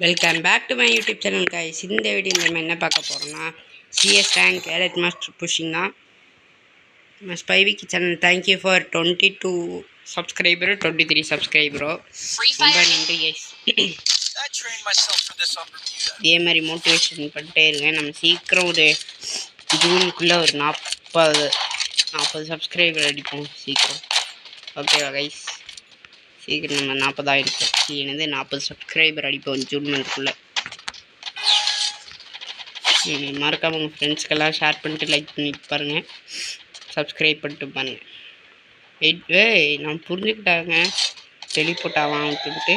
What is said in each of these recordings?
Welcome back to my YouTube channel guys. இந்த வீடியோவில் நம்ம என்ன பார்க்க போகிறோம்னா C S rank elite master pushing தான். ஸ்பைவிக்கு சேனல் தேங்க்யூ ஃபார் 22 சப்ஸ்கிரைபர் 23 சப்ஸ்கிரைபரோ ரொம்ப நன்றி கைஸ். இதே மாதிரி மோட்டிவேஷன் பண்ணிட்டே இருக்கேன். நம்ம சீக்கிரம் ஒரு ஜூனுக்குள்ளே ஒரு 40 சப்ஸ்கிரைபர் அடிப்போம் சீக்கிரம். ஓகேவா கைஸ்? சீக்கிரம் நம்ம 40,000 40 சப்ஸ்கிரைபர் அடிப்போம் ஜூன் மந்த்துக்குள்ளே. மறக்காம உங்கள் ஃப்ரெண்ட்ஸ்க்கெல்லாம் ஷேர் பண்ணிட்டு லைக் பண்ணிட்டு பாருங்கள், சப்ஸ்கிரைப் பண்ணிட்டு பாருங்கள். நான் புரிஞ்சுக்கிட்டாங்க டெலிபோர்ட்டாவான் விட்டுக்கிட்டு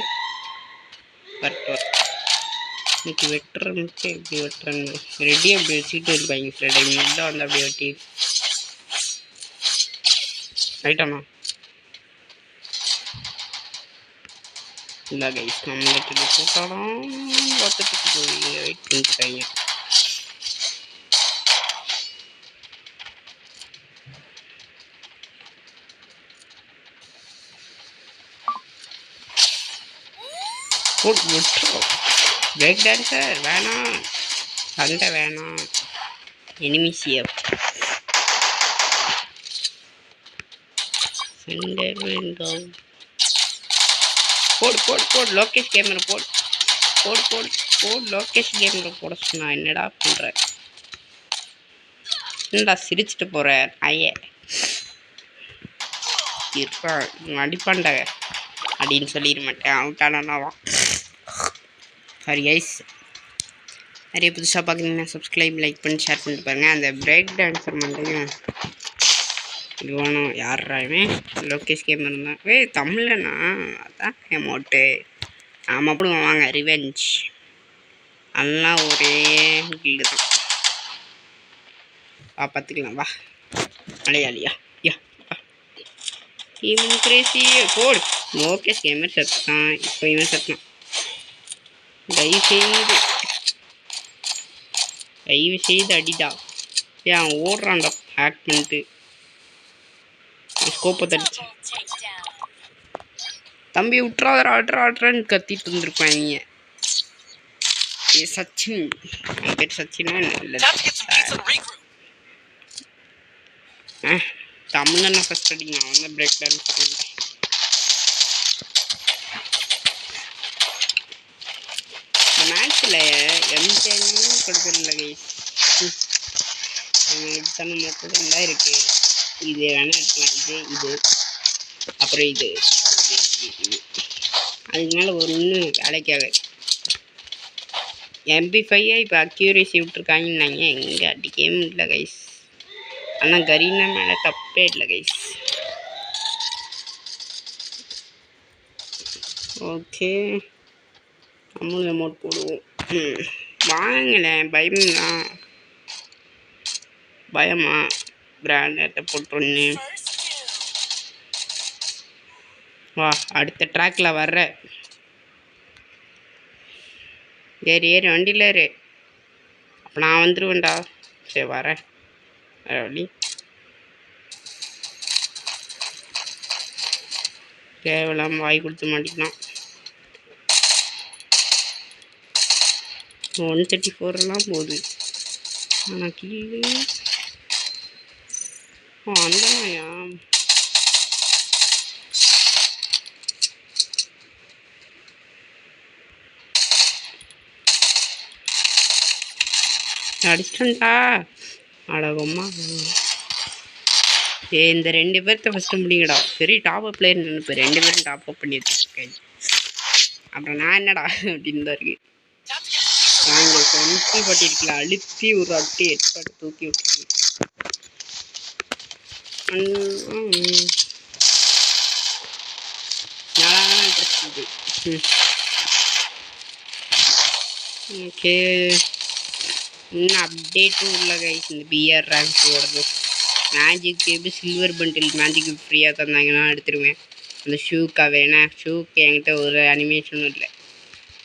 இன்னைக்கு வெட்டுறதுக்கு எப்படி வெட்டுறேன்னு ரெடி அப்படி வச்சுக்கிட்டு இருப்பாங்க ஃப்ரெண்ட். இங்கே வந்து அப்படியே வெட்டி ரைட்டாண்ணா இல்லை கைஸ். நம்மளுக்கு டெலிபோர்ட்டாலாம் பார்த்துட்டு போய் வெயிட் பண்ணிட்டாங்க. பிரேக் டான்ஸர் வேணாம், சண்டை வேணாம், எனிமிசியப் சண்டை வேண்டாம். போடு லோகேஷ் கேமரா போடு லோகேஷ் கேமரா போட சொன்னா என்னடா பண்ற? என்னடா சிரிச்சுட்டு போற ஐய இருப்பான் அடிப்பான்டாக அப்படின்னு சொல்லிட மாட்டேன். அவுட்டானாவா? Sorry guys. நிறைய புதுசாக பார்க்குறீங்கன்னா சப்ஸ்கிரைப் லைக் பண்ணி ஷேர் பண்ணிட்டு பாருங்கள். அந்த பிரேக் டான்ஸர் மண்டையும் இது வேணும். யார்றாவே லோகேஷ் கேமரா தான் தமிழ்லண்ணா, அதான் அமௌண்ட்டு நாம் அப்படி வாங்க ரிவெஞ்ச் அதெல்லாம் ஒரே கில்டு தான். பார்த்துக்கலாம் வா மலையாளியா யா இவன் கிரேசி போடு. லோகேஷ் கேமர் செத்தான், இப்போ இவன் செத்தான். தயவு செய்து அடிடா. ஏன் ஓடுறான்டா ஹேக் பண்ணிட்டு ஸ்கோப்பை தடிச்சு. தம்பி விட்றான்னு கத்திட்டு இருந்திருப்பாங்க. சச்சின் பேர் சச்சினா இல்லை தமிழ்னா ஃபஸ்ட் அடிங்க. அவன் வந்து பிரேக் டான்ஸ் பண்ணுறேன். இந்த மேட்ச்சில் எம்ஜிஆர் கொடுத்துருல கைஸ். எடுத்தாலும் மட்டும் தான் இருக்குது. இது வேணால் எடுக்கலாம். இது அப்புறம் இது அதுக்கு மேலே ஒன்றும் வேலைக்காக MP5 இப்போ அக்யூரேசி விட்டுருக்காங்கன்னாங்க. எங்கே அடிக்கவே முடியல கைஸ். ஆனால் கரீனா மேலே தப்பே இல்லை கைஸ். ஓகே நம்மளும் அமௌண்ட் போடுவோம். வாங்கலேன் பயமா பிராண்டை போட்டோன்னு வா. அடுத்த ட்ராக்கில் வர்ற ஏறி வண்டியில் ஏறு. அப்போ நான் வந்துடுவேன்டா. சரி வரேன் வழி. தேவையில்லாமல் வாய் கொடுத்து மாட்டிக்கலாம். 134 போகுது. ஆனால் கீழே அந்தமாயா அடிச்சிட்டா அழகம்மா. இந்த 2 பேர்த்த ஃபஸ்ட்டு முடிங்கடா. பெரிய டாப் அப் பிளேயர் நினைப்பேன். 2 பேரும் டாப் அப் பண்ணி வச்சுருக்கேன். அப்புறம் நான் என்னடா அப்படின்னு தான் இருக்கு. நாங்கள் கொண்டு பட்டிருக்கலாம். அழுத்தி ஒரு அட்டி எட்டு தூக்கி விட்டுருக்கேன். நல்லா இன்ட்ரெஸ்ட் இது. ஓகே இன்னும் அப்டேட்டும் இல்லை கைஸ். இந்த பிஆர் ரேங்க் ஓடுது. Magic cube silver bundle magic cube ஃப்ரீயாக தந்தாங்கன்னா எடுத்துருவேன். அந்த ஷூக்காக வேணா. ஷூக்கு என்கிட்ட ஒரு அனிமேஷனும் இல்லை.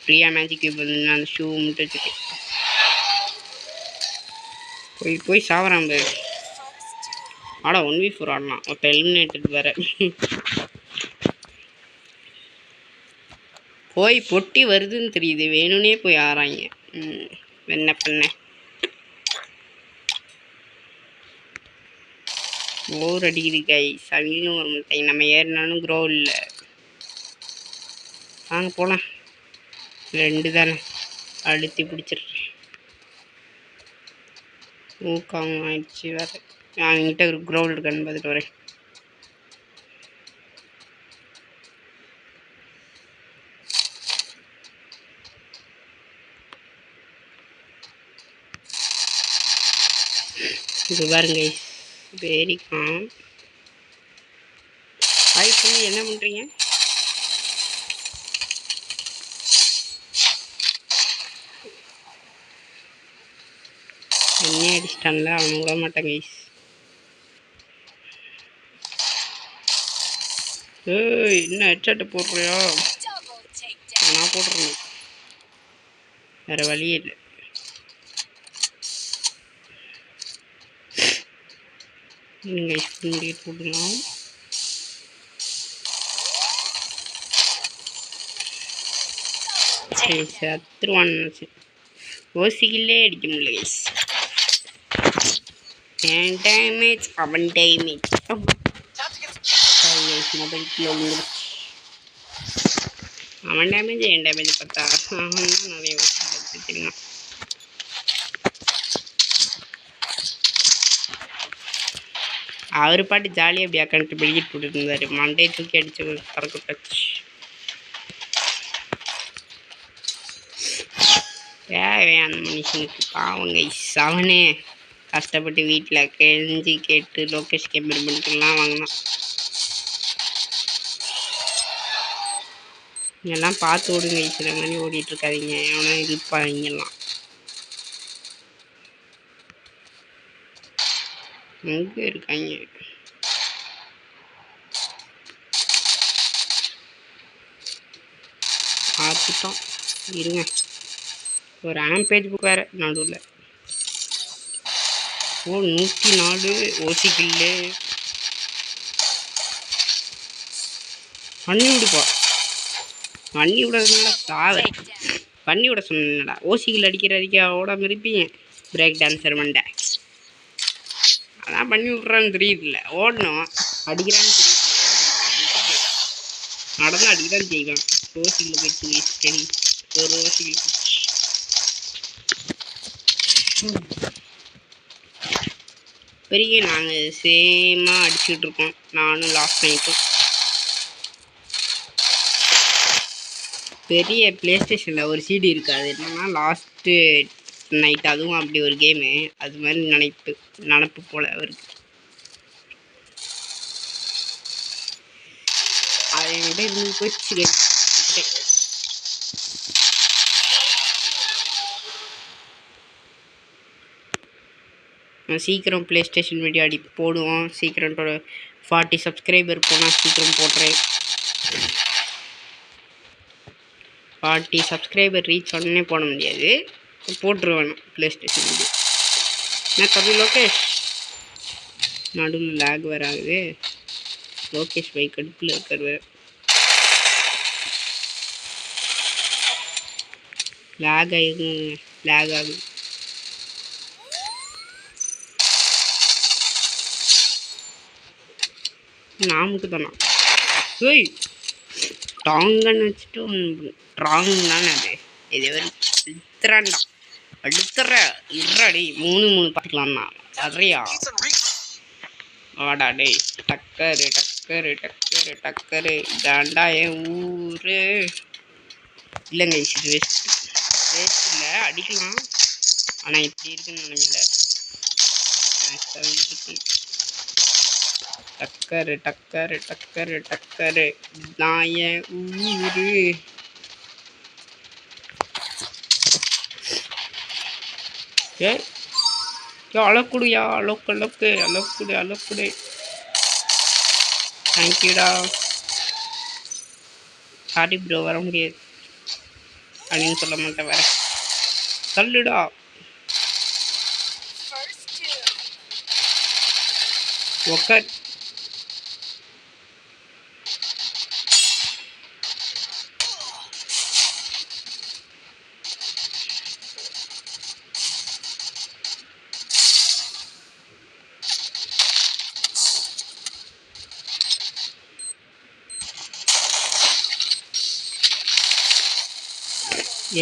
ஃப்ரீயாக மேஜிக் கியூப் வந்துன்னா அந்த ஷூ மட்டும் வச்சுட்டு போய் சாவறான் பேர். ஆடா 1v4 ஆடலாம். அப்போ எலிமினேட்டட் வேறு. போய் பொட்டி வருதுன்னு தெரியுது, வேணும்னே போய் ஆறாங்க. என்ன பண்ண, போர் அடிக்குது கைஸ். அவங்களும் வர மாட்டாங்க, நம்ம ஏறினாலும் க்ரோ இல்லை. வாங்க போகலாம். 2 தானே அழுத்தி பிடிச்சிடுறேன். ஊக்காங்க ஆயிடுச்சு வேறு. என்கிட்ட ஒரு க்ரௌண்ட் இருக்கான்னு பார்த்துட்டு வரேன். இது பாருங்க வேரிக்கான். ஹாய் சொல்லி என்ன பண்ணுறீங்க? என்ன அடிச்சிட்டான்ல, அவனை விட மாட்டேன் கைஸ். ஏய் என்ன ஹெட்ஷாட் போடுறியா? நான் போடுறேன், வேறு வழியே இல்லை. நீங்கள் போடலாம். சரி சத்துருவான். ஓசிக்கிலே அடிக்க முடியல கைஸ். என் டேமேஜ் அவன் டேமேஜ். மொபைல் கிலோ அவன் டேமேஜ் என் டேமேஜ் பார்த்தா அவன் தான் நிறைய தெரியுமா. அவர் பாட்டு ஜாலியாக அப்படி அக்கௌண்ட் வெளியிட்டு போட்டுட்டு இருந்தார். மண்டையை தூக்கி அடிச்சு பறக்கட்டாச்சு. தேவையான மனுஷனுக்கு பாவங்க அவனே கஷ்டப்பட்டு வீட்டில் கெஞ்சி கேட்டு லோகேஷ் கேம்பர்மெண்ட்லாம் வாங்கினான். இதெல்லாம் பார்த்து ஓடுங்க சில மாதிரி ஓடிட்டு இருக்காதிங்க. எவனா இருப்பாங்கலாம். எங்கே இருக்காங்க? பார்த்துட்டோம் இருங்க. ஒரு ஆம்பேஜ் புக் வேறு நடுவில். 104 ஓசிக்கில்லே. பண்ணி விடுப்பா. பண்ணி விடுறதுனால சாவை. பண்ணி விட சொன்னடா. ஓசிக்கில் அடிக்கிறதுக்கு ஓடாமல் இருப்பீங்க. பிரேக் டான்ஸர் மண்டை அதான் பண்ணி விட்றான்னு தெரியுதுல்ல. ஓடணும் அடிக்கிறான்னு தெரியுது. நடந்து அடிக்கிறான்னு செய்வேன். ஓசிக்கில் போயிடுச்சு ஸ்டடி. ஒரு ஓசிக்கில் பெரிய நாங்கள் சேமாக அடிச்சுக்கிட்டு இருக்கோம். நானும் லாஸ்ட் நைட்டும். பெரிய ப்ளே ஸ்டேஷனில் ஒரு சிடி இருக்குது. அது என்னன்னா லாஸ்ட்டு நைட், அதுவும் அப்படி ஒரு கேமு. அது மாதிரி நினப்பு போல் அவருக்கு. அது என்கிட்ட இருந்து போயிடுச்சு. சீக்கிரம் ப்ளே ஸ்டேஷன் வீடியோ போடுவோம். சீக்கிரம் 40 சப்ஸ்கிரைபர் போனால் சீக்கிரம் போடுறேன். 40 சப்ஸ்கிரைபர் ரீச் உடனே போட முடியாது, போட்டுருவேன் ப்ளே ஸ்டேஷன் வீடியோ. நான் தம்பி லோகேஷ் நடுவில் லேக் வேறு ஆகுது. லோகேஷ் பைக் அடுப்பில் இருக்கிறது லேக் ஆகுது. நான் மட்டும் தானா? ஏய் டாங்கன்னு வச்சுட்டு ட்ராங் தானே அது. இது எடுத்துறான்டா அடுத்துற இருறாடி. 3 பார்த்துக்கலாம்ண்ணா சரியா? வாடா டே. டக்கரு டக்கரு டக்கரு டக்கரு தாண்டா என் ஊரு. இல்லைங்க இது வேஸ்ட் இல்லை, அடிக்கலாம். ஆனால் இப்படி இருக்குன்னு நினைக்கல. டக்கரு டக்கரு டக்கரு டக்கரு நான் என் ஊரு. ஏ அளக்குடியா அளக்குடு. தேங்க்யூடா. சாரி ப்ரோ வர முடியாது அப்படின்னு சொல்ல மாட்டேன். வேற சொல்லுடா. உக்கார்.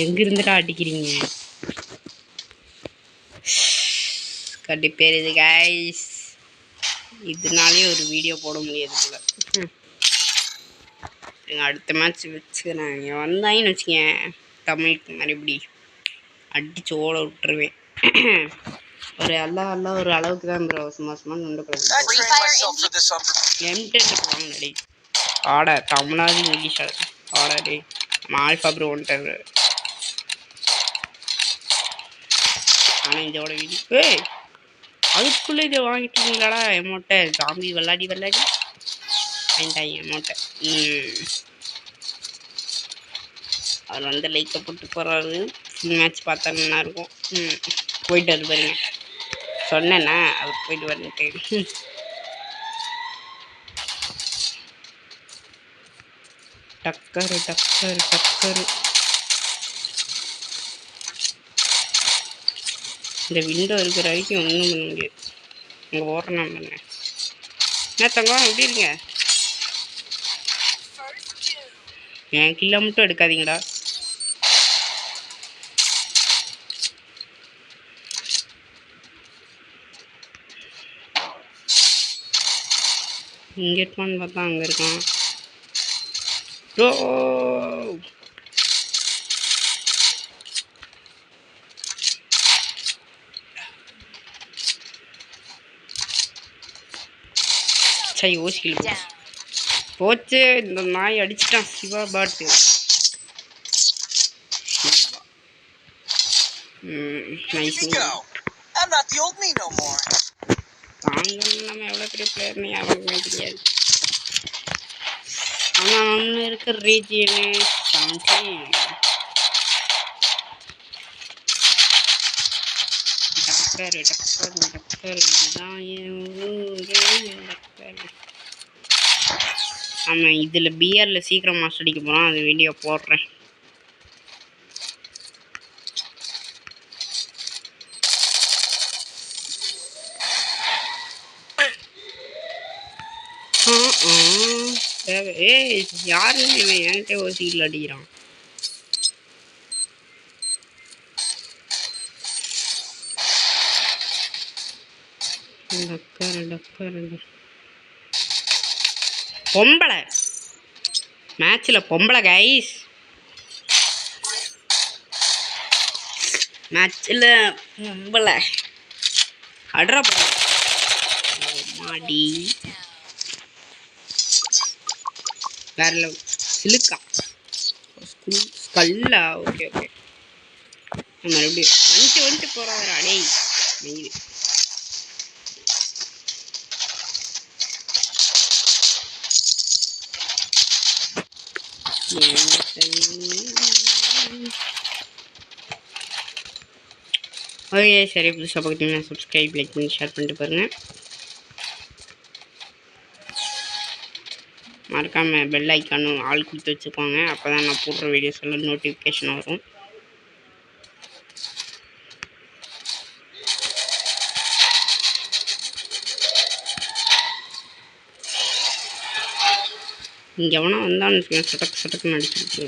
எங்கிருந்துடா அடிக்கிறீங்க? கண்டிப்பேருது கைஸ். இதனாலே ஒரு வீடியோ போட முடியாது போல. அடுத்த மேட்ச் வச்சுக்கிறேன். நீங்கள் வந்தாங்கன்னு வச்சுக்கேன், தமிழுக்கு மறுபடி அடிச்சு ஓட விட்டுருவேன். ஒரு ஒரு அளவுக்கு தான் ப்ரோ. சும்மா நுண்டக்கூடாது. வாங்கினடி ஆட தமிழாவது இங்கிலீஷ் ஆடாடே. நம்ம ஆல்ஃபா ப்ரோ வந்துட்டாரு. ஆனால் இதோட வீடியோ அதுக்குள்ளே இதை வாங்கிட்டீங்களாடா எமௌண்ட்டை? ஜாம்பி விளாடி வாங்கிட்டாங்க எமௌண்ட்டை. அவர் வந்து லைக்கை போட்டு போகிறாரு. ஃபுல் மேட்ச் பார்த்தா நல்லா இருக்கும். போயிட்டு அது பாருங்க, சொன்னேன்னா அவர் போயிட்டு வந்துட்டு. டக்கரு டக்கரு டக்கரு. இந்த விண்டோ இருக்கிற வரைக்கும் ஒன்றும் பண்ண முடியாது. இங்கே ஓடுறேன் பண்ண. என்ன தங்கம் எப்படி இருங்க? என் கிலோ மட்டும் எடுக்காதீங்கடா. இங்கே இருப்பான்னு பார்த்தா அங்கே இருக்கான். ப்ரோ சரி யோசிக்கல போச்சு. இந்த நாய் அடிச்சிட்டான் சிவா பாட்டு. நைஸ். தாங்கள் நம்ம எவ்வளோ பெரிய பிளேயர்னு யாருக்குமே தெரியாது. ஆனால் நம்ம இருக்கிற ரீஜியனு 17. டக்கரு டக்கரு டக்கரு. இதுதான் டக்கரு. ஆமாம், இதில் பிஆரில் சீக்கிரம் மாஸ்டர் அடிக்க போகிறோம். அது வீடியோ போடுறேன். ஏய் யாருன்னு இவன் என்கிட்ட ஒரு சீட்டில் அடிக்கிறான். பொம்பளை மேட்ச்சில் பொம்பளை கைஸ். மேட்ச்சில் பொம்பளை அட்ரா மாடி வேற சிலுக்கா ஸ்கல்லா. Okay okay. மறுபடியும் வந்துட்டு போகிறாரா டேய் மெயில். ஓகே சரி, புதுசாக பார்க்குறீங்கன்னா சப்ஸ்கிரைப் லைக் பண்ணி ஷேர் பண்ணிட்டு பாருங்கள். மறக்காமல் பெல் ஐக்கானும் ஆள் கொடுத்து வச்சுக்கோங்க. அப்போ தான் நான் போடுற வீடியோஸ் எல்லாம் நோட்டிஃபிகேஷன் வரும். இங்கே எவனா வந்தான்னு சட்டக்கு சட்டக்குன்னு அடிச்சுட்டு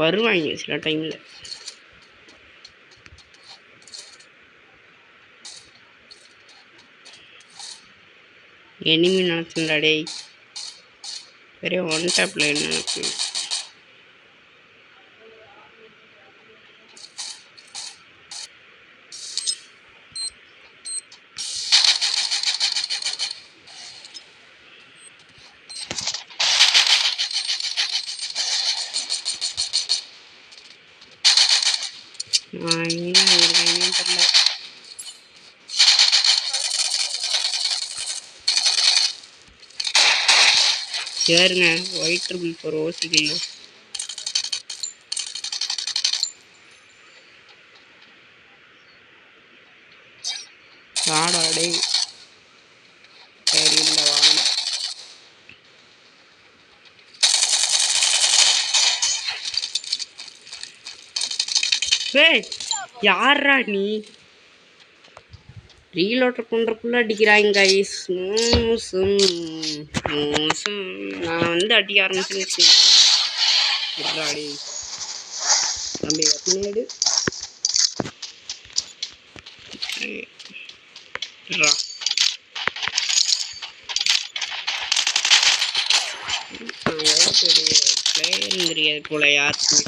வருவாங்க சில டைமில். எனிமி நினச்சுண்டா டேய். பெரிய ஒன் டாப்பில் என்ன நினைச்சு. தெரியல. சரிங்க, ஒயிட் ட்ரிபிள் 4 ஓசிக்கல. ஆடாடே சரி இல்லை வாங்க. யாரா நீ? ரீலோட்டர் பண்ணுறக்குள்ள அடிக்கிறாங்க கைஸ். மோசம் மோசம். நான் வந்து அடிக்க ஆரம்பிச்சுன்னு இருடாடி தம்பி வெப்பனேடு இருடா. பெரிய பிளேயரும் தெரியாது போல யாருக்குமே.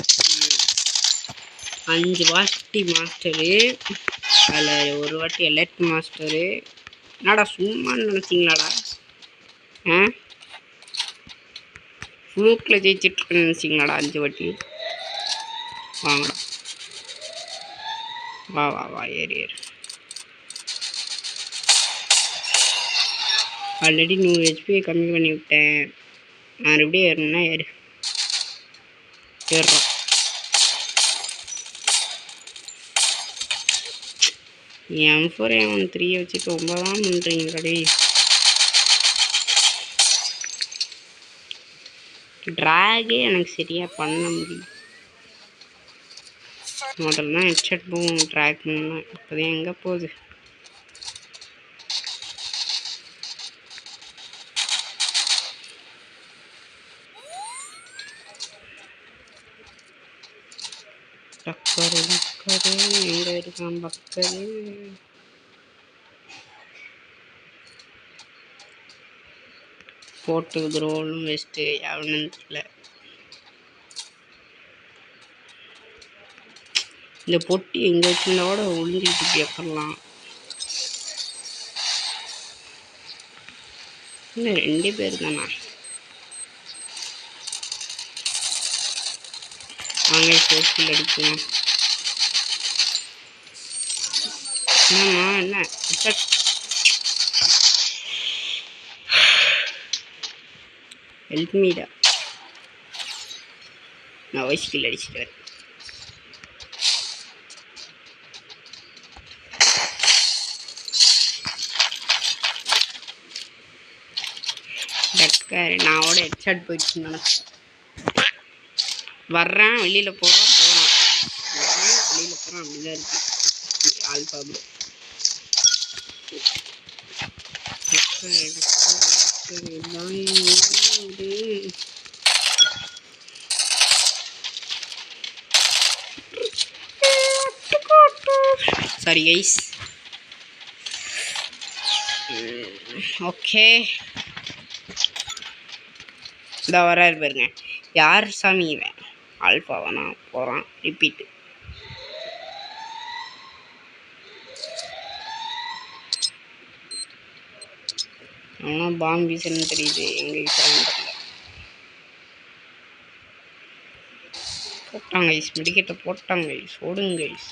5 வாட்டி மாஸ்டரு, அதில் ஒரு வாட்டி எலைட் மாஸ்டரு. என்னடா சும்மான்னு நினச்சிங்களாடா? ஃப்ளூக்கில் ஜெயிச்சிட்ருக்குன்னு நினச்சிங்களாடா 5 வாட்டி? வாங்கடா, வா வா வா, ஏறு ஏறு. ஆல்ரெடி 100 ஹெச்பியை கம்மி பண்ணி விட்டேன். மறுபடியும் ஏறணும்னா ஏறு, ஏறுறோம். M4 M3 வச்சுட்டு 9 தான் பண்ணுறீங்க கடை. ட்ராகே எனக்கு சரியாக பண்ண முடியும். முதல்ல தான் ஹெட்செட் போகும் ட்ராக் பண்ணா. இப்போதான் எங்கே போகுது? டக்கரு டக்கரு எங்கே இருக்கான் பக்கரு? போட்டு ரோலும் வெஸ்ட்டு எவனுன்னு தெரியல. இந்த பொட்டி எங்கே வச்சுருந்தோட ஒளிஞ்சிட்டு கேட்கலாம். இன்னும் 2 பேர் தானா? வாங்க சோசியல் அடிப்போம். என்னம்மா என்ன ஹெல்ப் மீடா? நான் வாய்ஸ் கில் அடிச்சுட்டு டக்கர். நான் ஓட ஹெட்ஷாட் போயிடுச்சு நினச்சேன். வர்றேன், வெளியில் போகிறோம் வர்றேன் வெளியில் போகிறோம். அப்படிதான் இருக்குது alpha bro. Sorry guys. Okay, இதை வராரு பாருங்க. யார் சாமி இவன்? ஆல்பாவானா? போகிறான் ரிப்பீட்டு. ஆனால் பாம்பு வீசன்னு தெரியுது. எங்கே வீசுறான்னு தெரியல. போட்டாங்க கைஸ், மெடிக்கெட்டை போட்டாங்க கைஸ். ஓடுங்க கைஸ்.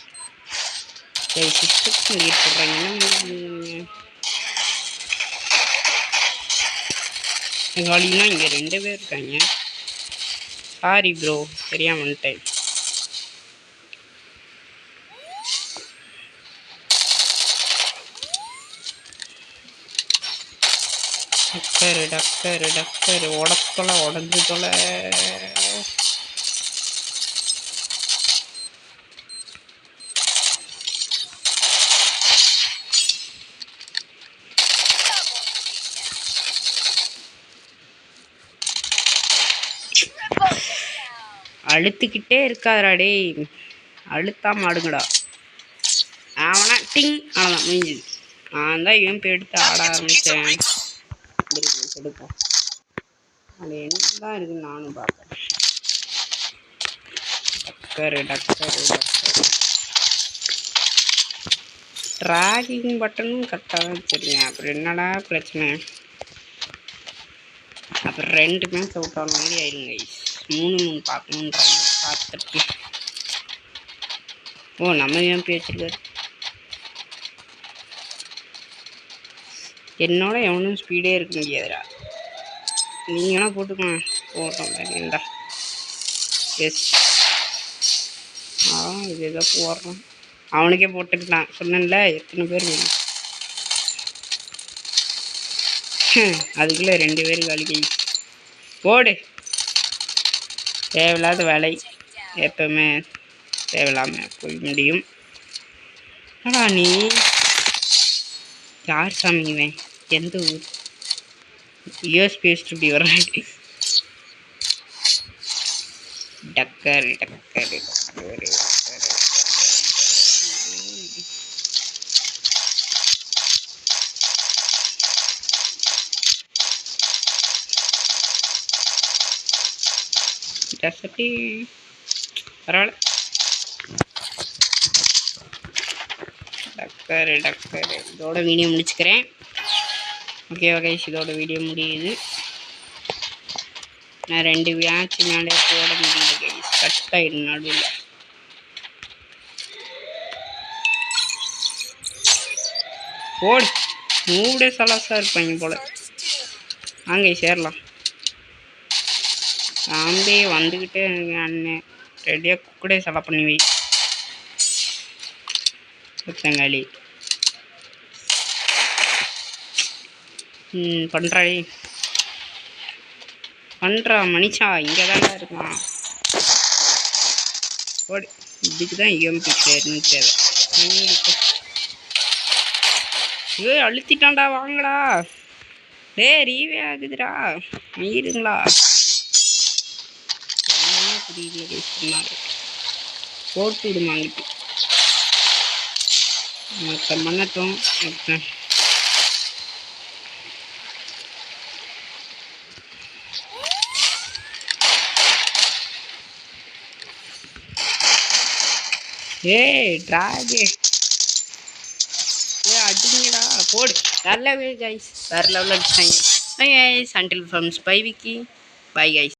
சிஸ்டத்துக்கு லீட் பண்ணுறாங்க. காலினா இங்கே 2 பேர் இருக்காங்க. சாரி ப்ரோ, சரியா வந்துட்டேன். டக்கரு டக்கரு டக்கரு உடத்தொலை உடஞ்சு தொலை. அழுத்துக்கிட்டே இருக்காதடா டேய், அழுத்தா மாடுங்கடா. அவனா டிங் அவ்வளோதான் முடிஞ்சுது. நான் தான் இவன் போய் எடுத்து ஆட ஆரம்பித்தேன். எடுப்போம். அது என்னதான் இருக்குன்னு நானும் பார்ப்பேன். டக்கரு டக்கரு டக்கரு. ட்ராகிங் பட்டனும் கரெக்டாக தான் வச்சுருக்கேன். அப்புறம் என்னடா பிரச்சனை? அப்புறம் 2 மேட்ச் அவுட் ஆன மாதிரி ஆயிடுங்க. 3 பார்க்கணுன்றாங்க. பார்த்துட்டு ஓ நம்ம ஏன் பேசிருக்காரு? என்னோட எவனும் ஸ்பீடே இருக்க முடியாதுடா. நீங்கள் வேணால் போட்டுக்கோங்க. போட்டோம் வேண்டா. எஸ், இது எதோ போடுறான். அவனுக்கே போட்டுக்கலாம் சொன்னேன்ல. எத்தனை பேர் வேணும்? அதுக்குள்ளே 2 பேர் காலி. போடு. தேவையில்லாத வேலை எப்பவுமே தேவையில்லாமல் போய் முடியும். ஆனா நீ யார் சாமிங்குவேன்? எந்த ஊர்? யூஎஸ் பேஸ்ட் இப்படி வர்றாங்க. டக்கர் டசட்டி பரவாயில்ல. டக்கர் இதோட வீடியோ முடிச்சுக்கிறேன். ஓகேவா கைஸ், இதோட வீடியோ முடியுது. நான் 2 மேட்ச் மேலே போட முடியல கைஸ், கட் ஆயிடும் நடுவில். ஓடி 3 சலாஸாக இருப்பாங்க போல். வாங்க சேரலாம். சாம்பே வந்துக்கிட்டே அண்ணன் ரெடியாக குக்கடே செலவு பண்ணி வை. தங்காளி பண்ணுறாடி பண்ணுறா மனுஷா, இங்கே தானே இருக்கான். ஓடி இதுக்கு தான் யூஎம்பி பிளேயர்னு தேவை. அழுத்திட்டான்டா, வாங்கடா. ரீவே ஆகுதுடா, இருங்களா. புரியல சொன்னாரு, போட்டு விடுமாங்கிட்டு மொத்த பண்ணட்டும். டிராகே அடிங்கடா, போடு. வேற லெவல் கைஸ், வேற லெவலில் அடிச்சிட்டாங்க. பை கைஸ், அன்டில் ஃப்ரம்ஸ் பை விக்கி, பை கைஸ்.